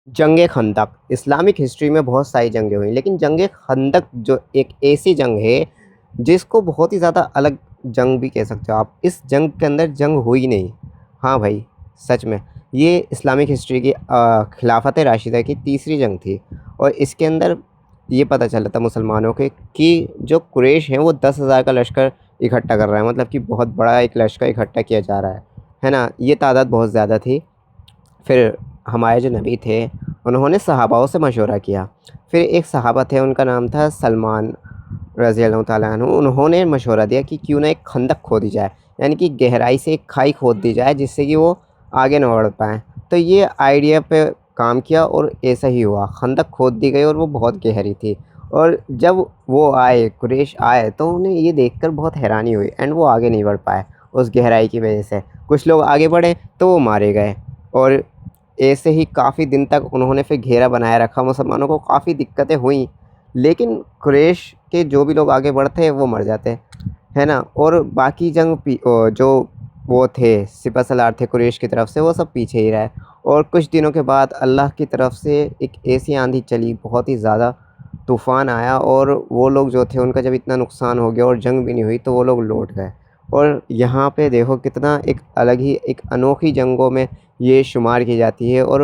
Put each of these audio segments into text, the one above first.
जंग खंदक Islamic history में बहुत सारी जंगें हुई, लेकिन जंग खंदक जो एक ऐसी जंग है जिसको बहुत ही ज़्यादा अलग जंग भी कह सकते हो आप। इस जंग के अंदर जंग हुई नहीं। हाँ भाई, सच में ये इस्लामिक हिस्ट्री की खिलाफत राशिदा की तीसरी जंग थी। और इसके अंदर ये पता चला था मुसलमानों के कि जो कुरैश हैं वो 10,000 का लश्कर इकट्ठा कर रहा है, मतलब कि बहुत बड़ा एक लश्कर इकट्ठा किया जा रहा है ना। ये तादाद बहुत ज़्यादा थी। फिर हमारे जो नबी थे उन्होंने सहाबाओं से मशवरा किया। फिर एक सहाबा थे, उनका नाम था सलमान रज़ी अल्लाह ताला अन्हु। उन्होंने मशवरा दिया कि क्यों ना एक खंदक खोदी जाए, यानी कि गहराई से एक खाई खोद दी जाए जिससे कि वो आगे ना बढ़ पाएँ। तो ये आइडिया पे काम किया और ऐसा ही हुआ, खंदक खोद दी गई और वो बहुत गहरी थी। और जब वो आए, कुरैश आए, तो उन्हें ये देखकर बहुत हैरानी हुई एंड वो आगे नहीं बढ़ पाए उस गहराई की वजह से। कुछ लोग आगे बढ़े तो वो मारे गए। और ऐसे ही काफ़ी दिन तक उन्होंने फिर घेरा बनाए रखा, मुसलमानों को काफ़ी दिक्कतें हुई, लेकिन कुरैश के जो भी लोग आगे बढ़ते वो मर जाते, है ना। और बाकी जो वो थे सिपहसालार थे कुरैश की तरफ से, वो सब पीछे ही रहे। और कुछ दिनों के बाद अल्लाह की तरफ से एक ऐसी आंधी चली, बहुत ही ज़्यादा तूफ़ान आया, और वो लोग जो थे उनका जब इतना नुकसान हो गया और जंग भी नहीं हुई तो वो लोग लौट गए। और यहाँ पे देखो कितना एक अलग ही एक अनोखी जंगों में ये शुमार की जाती है। और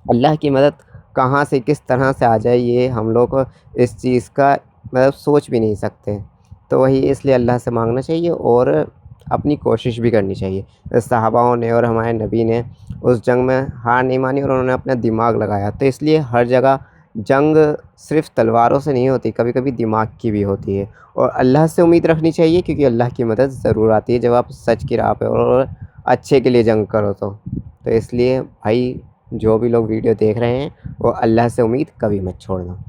अल्लाह की मदद कहाँ से किस तरह से आ जाए ये हम लोग को इस चीज़ का मतलब सोच भी नहीं सकते। तो वही इसलिए अल्लाह से मांगना चाहिए और अपनी कोशिश भी करनी चाहिए। सहाबाओं ने और हमारे नबी ने उस जंग में हार नहीं मानी और उन्होंने अपना दिमाग लगाया। तो इसलिए हर जगह जंग सिर्फ़ तलवारों से नहीं होती, कभी-कभी दिमाग की भी होती है। और अल्लाह से उम्मीद रखनी चाहिए, क्योंकि अल्लाह की मदद ज़रूर आती है जब आप सच की राह पे और अच्छे के लिए जंग करो तो। तो इसलिए भाई, जो भी लोग वीडियो देख रहे हैं वो अल्लाह से उम्मीद कभी मत छोड़ना।